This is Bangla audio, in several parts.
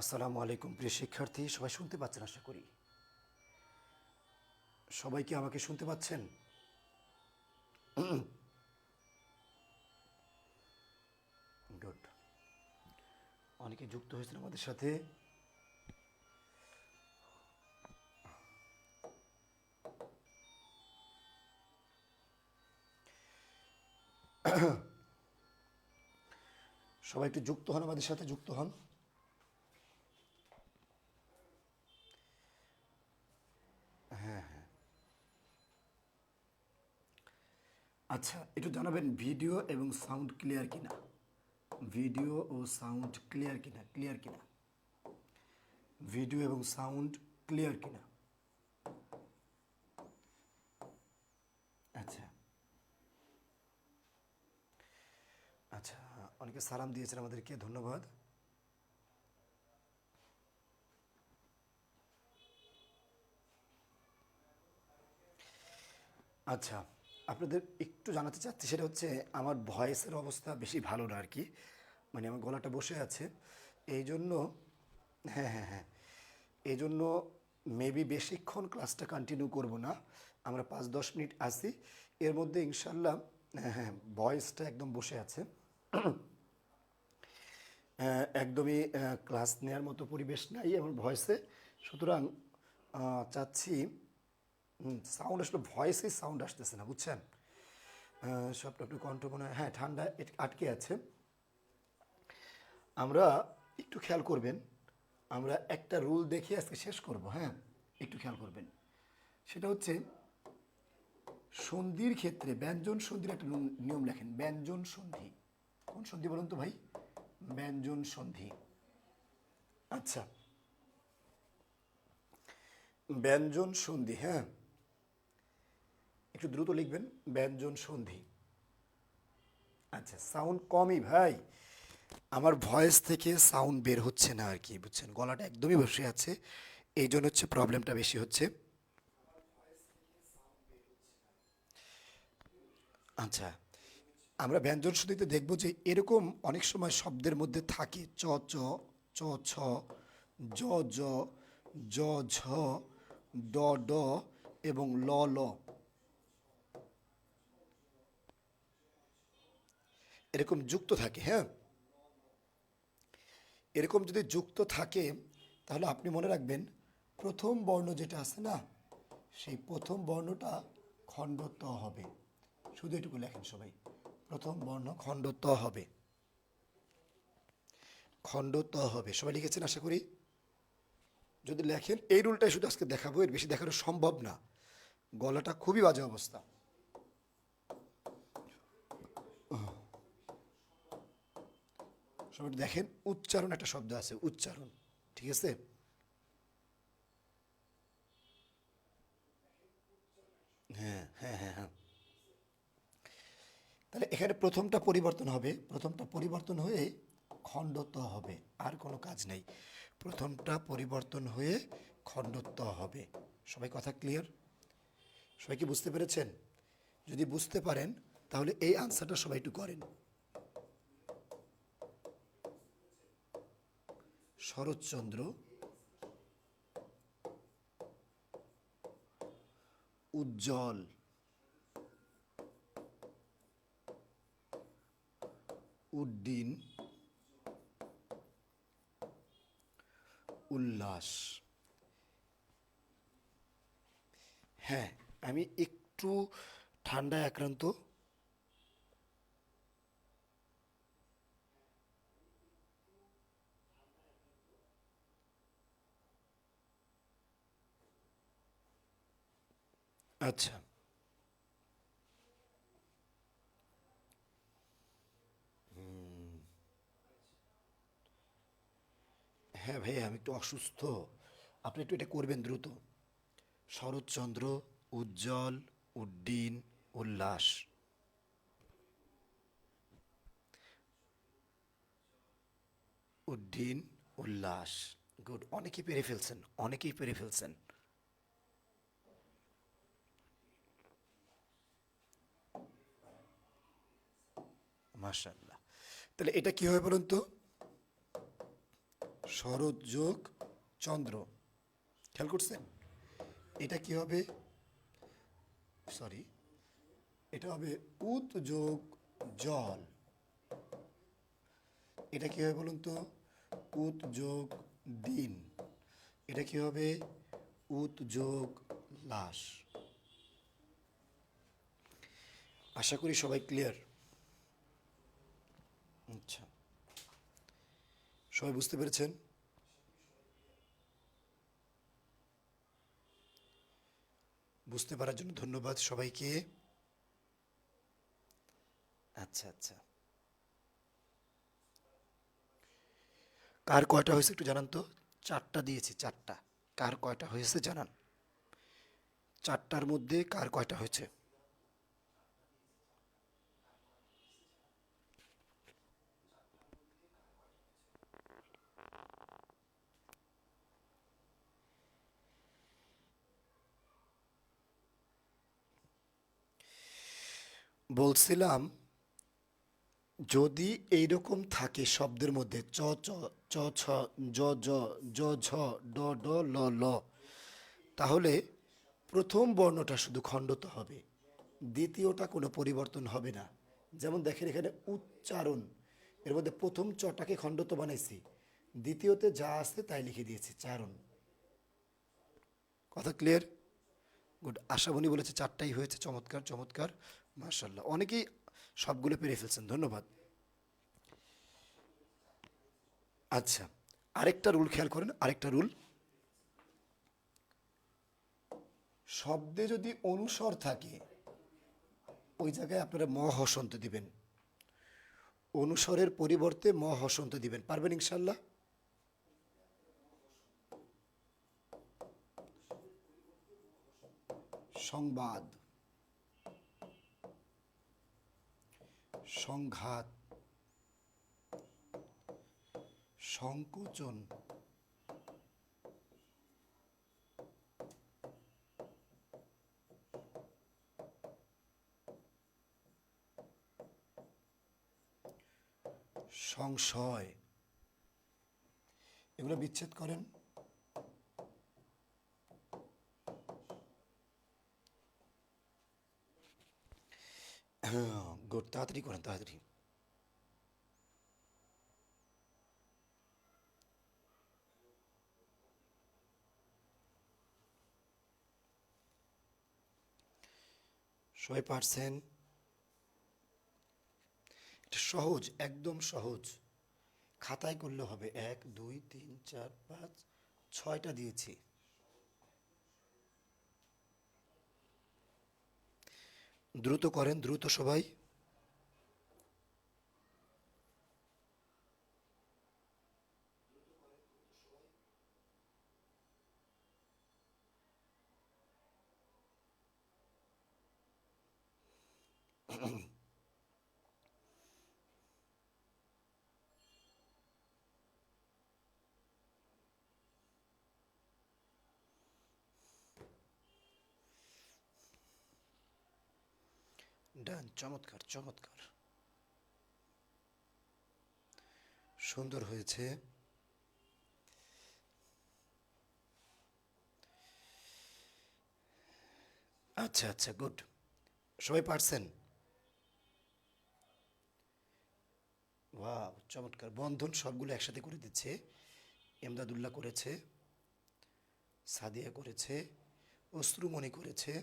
আসসালামু আলাইকুম প্রিয় শিক্ষার্থী, সবাই শুনতে পাচ্ছেন আশা করি। সবাই কি আমাকে শুনতে পাচ্ছেন? গুড। অনেকে যুক্ত হয়েছেন আমাদের সাথে। সবাই একটু যুক্ত হন, আমাদের সাথে যুক্ত হন। আচ্ছা, একটু জানাবেন ভিডিও এবং সাউন্ড ক্লিয়ার কিনা। ভিডিও ও সাউন্ড ক্লিয়ার কিনা, ক্লিয়ার কিনা। ভিডিও এবং সাউন্ড ক্লিয়ার কিনা। আচ্ছা আচ্ছা, অনেকে সালাম দিয়েছেন আমাদেরকে, ধন্যবাদ। আচ্ছা, আপনাদের একটু জানাতে চাচ্ছি, সেটা হচ্ছে আমার ভয়েসের অবস্থা বেশি ভালো না আর কি। মানে আমার গলাটা বসে আছে, এই জন্য। হ্যাঁ হ্যাঁ হ্যাঁ, এই জন্য মেবি বেশিক্ষণ ক্লাসটা কন্টিনিউ করব না। আমরা 5-10 মিনিট আসি, এর মধ্যে ইনশাল্লাহ। হ্যাঁ হ্যাঁ, ভয়েসটা একদম বসে আছে। একদমই ক্লাস নেওয়ার মতো পরিবেশ নাই আমার ভয়েসে। সুতরাং চাচ্ছি, সাউন্ড আসলে ভয়েসে সাউন্ড আসতেছে না, বুঝছেন। সবটা একটু কণ্ঠ মনে হয়, হ্যাঁ, ঠান্ডা আটকে আছে। আমরা একটু খেয়াল করবেন, আমরা একটা রুল দেখে আজকে শেষ করব, হ্যাঁ। একটু খেয়াল করবেন, সেটা হচ্ছে সন্ধির ক্ষেত্রে ব্যঞ্জন সন্ধির একটা নিয়ম লেখেন। ব্যঞ্জন সন্ধি, কোন সন্ধি বলুন তো ভাই? ব্যঞ্জন সন্ধি। আচ্ছা, ব্যঞ্জন সন্ধি, হ্যাঁ, একটু দ্রুত লিখবেন। ব্যঞ্জন সন্ধি। আচ্ছা, সাউন্ড কমই ভাই, আমার ভয়েস থেকে সাউন্ড বের হচ্ছে না আর কি, বুঝছেন, গলাটা একদমই বসে আছে, এই জন্য হচ্ছে প্রবলেমটা বেশি হচ্ছে। আচ্ছা, আমরা ব্যঞ্জন শুদ্ধিতে দেখব যে এরকম অনেক সময় শব্দের মধ্যে থাকে চ চ, চ ছ, জ জ, জ ঝ, ড ড এবং ল ল, এরকম যুক্ত থাকে, হ্যাঁ। এরকম যদি যুক্ত থাকে, তাহলে আপনি মনে রাখবেন প্রথম বর্ণ যেটা আছে না, সেই প্রথম বর্ণটা খণ্ড ত হবে। শুধু এটুকু লেখেন সবাই, প্রথম বর্ণ খণ্ড ত হবে। খণ্ড ত হবে, সবাই লিখেছেন আশা করি। যদি লেখেন, এই রুলটাই শুধু আজকে দেখাবো, এর বেশি দেখানো সম্ভব না, গলাটা খুবই বাজে অবস্থা। সবাই একটু দেখেন, উচ্চারণ একটা শব্দ আছে, উচ্চারণ, ঠিক আছে। হ্যাঁ হ্যাঁ হ্যাঁ হ্যাঁ, তাহলে এখানে প্রথমটা পরিবর্তন হবে, প্রথমটা পরিবর্তন হয়ে খণ্ডত্ব হবে, আর কোনো কাজ নেই। প্রথমটা পরিবর্তন হয়ে খণ্ডত্ব হবে। সবাই কথা ক্লিয়ার? সবাই কি বুঝতে পেরেছেন? যদি বুঝতে পারেন, তাহলে এই আনসারটা সবাই একটু করেন। শরৎচন্দ্র, উজ্জ্বল, উড্ডীন, উল্লাস। হ্যাঁ, আমি একটু ঠান্ডায় আক্রান্ত। আচ্ছা, হ্যাঁ ভাই, আমি একটু অসুস্থ, আপনি একটু এটা করবেন দ্রুত। শরৎচন্দ্র, উজ্জ্বল, উড্ডীন, উল্লাস। উড্ডীন, উল্লাস। গুড, অনেকেই পেরে ফেলছেন, অনেকেই পেরে ফেলছেন। মাশাআল্লাহ। তাহলে এটা কি হবে বলুন তো? শরৎ যোগ চন্দ্র। খেয়াল করছেন? এটা কি হবে? সরি, এটা হবে উত যোগ জল। এটা কি হবে বলুন তো? উত যোগ দিন। এটা কি হবে? উত যোগ লাশ। আশা করি সবাই ক্লিয়ার। আচ্ছা, সবাই বুঝতে পেরেছেন? বুঝতে পারার জন্য ধন্যবাদ সবাইকে। আচ্ছা আচ্ছা, কার কয়টা হয়েছে একটু জানান তো। চারটা দিয়েছি, চারটা। কার কয়টা হয়েছে জানান। চারটার মধ্যে কার কয়টা হয়েছে? বলছিলাম, যদি এইরকম থাকে শব্দের মধ্যে চ চ, চ ছ, জ জ, জ ঝ, ড ড, ল ল, তাহলে প্রথম বর্ণটা শুধু খণ্ডত হবে, দ্বিতীয়টা কোনো পরিবর্তন হবে না। যেমন দেখেন এখানে উচ্চারণ, এর মধ্যে প্রথম চটাকে খণ্ডত বানাইছি, দ্বিতীয়তে যা আছে তাই লিখে দিয়েছি চারণ। কথা ক্লিয়ার? গুড। আশাবনী বলেছে চারটাই হয়েছে, চমৎকার চমৎকার, মার্শাল্লাহ। অনেকেই সবগুলো পেরে ফেলছেন, ধন্যবাদ। আচ্ছা, আরেকটা রুল খেয়াল করেন, আরেকটা রুল। শব্দে যদি অনুস্বর থাকে ওই জায়গায় আপনারা ম হসন্ত দিবেন, অনুস্বরের পরিবর্তে ম হসন্ত দিবেন। পারবেন ইনশাল্লাহ? সংবাদ, সংঘাত, সংকোচন, সংশয়, এগুলো বিচ্ছেদ করেন। হ্যাঁ, গুড, তাড়াতাড়ি করেন, তাড়াতাড়ি। সবাই পারছেন? এটা সহজ, একদম সহজ। খাতায় করলে হবে। 1 2 3 4 5 6টা দিয়েছি। দ্রুত করেন, দ্রুত সবাই। ডান, চমৎকার চমৎকার, সুন্দর হয়েছে। আচ্ছা আচ্ছা, গুড। সবাই পারছেন? ওয়াও, চমৎকার। বন্ধন সবগুলো একসাথে করে দিচ্ছে। এমদাদুল্লাহ করেছে, সাদিয়া করেছে, অশ্রুমণি করেছে,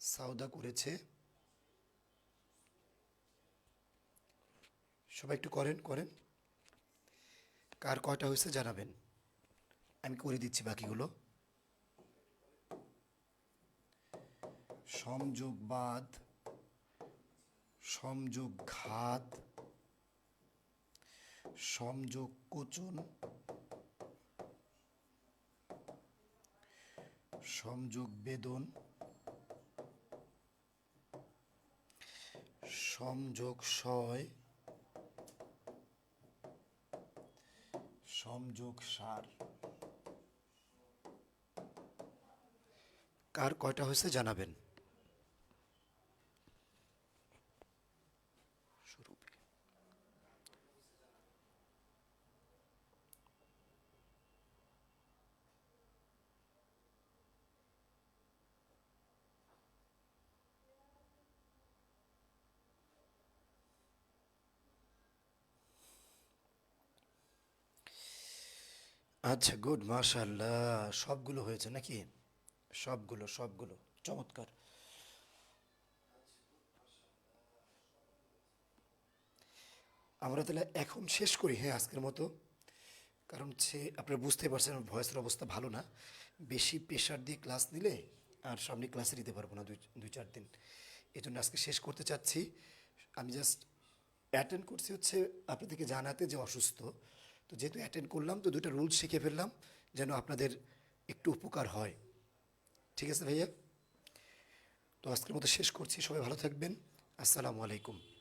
সাউদা করেছে। সবাই একটু করেন করেন। কার কয়টা হয়েছে জানাবেন, আমি করে দিচ্ছি বাকিগুলো। সংযোগবাদ, সংযোগ ঘাত, সংযোগ কোচন, সংযোগ বেদন, সংযোগ সয়, সংযোগ সার। কার কয়টা হয়েছে জানাবেন। শুরু। আচ্ছা, গুড, মাশাআল্লাহ। সবগুলো হয়েছে নাকি? সবগুলো সবগুলো চমৎকার। আমরা তাহলে এখন শেষ করি, হ্যাঁ, আজকের মতো। কারণ হচ্ছে আপনারা বুঝতে পারছেন আমার ভয়েসের অবস্থা ভালো না। বেশি প্রেশার দিয়ে ক্লাস নিলে আর সামনে ক্লাসে দিতে পারবো না দুই দুই চার দিন। এই জন্য আজকে শেষ করতে চাচ্ছি। আমি জাস্ট অ্যাটেন্ড করছি হচ্ছে আপনাদেরকে জানাতে যে অসুস্থ। তো যেহেতু অ্যাটেন্ড করলাম তো দুটো রুলস শিখে ফেললাম, যেন আপনাদের একটু উপকার হয়। ঠিক আছে ভাইয়া? তো আজকের মতো শেষ করছি, সবাই ভালো থাকবেন। আসসালামু আলাইকুম।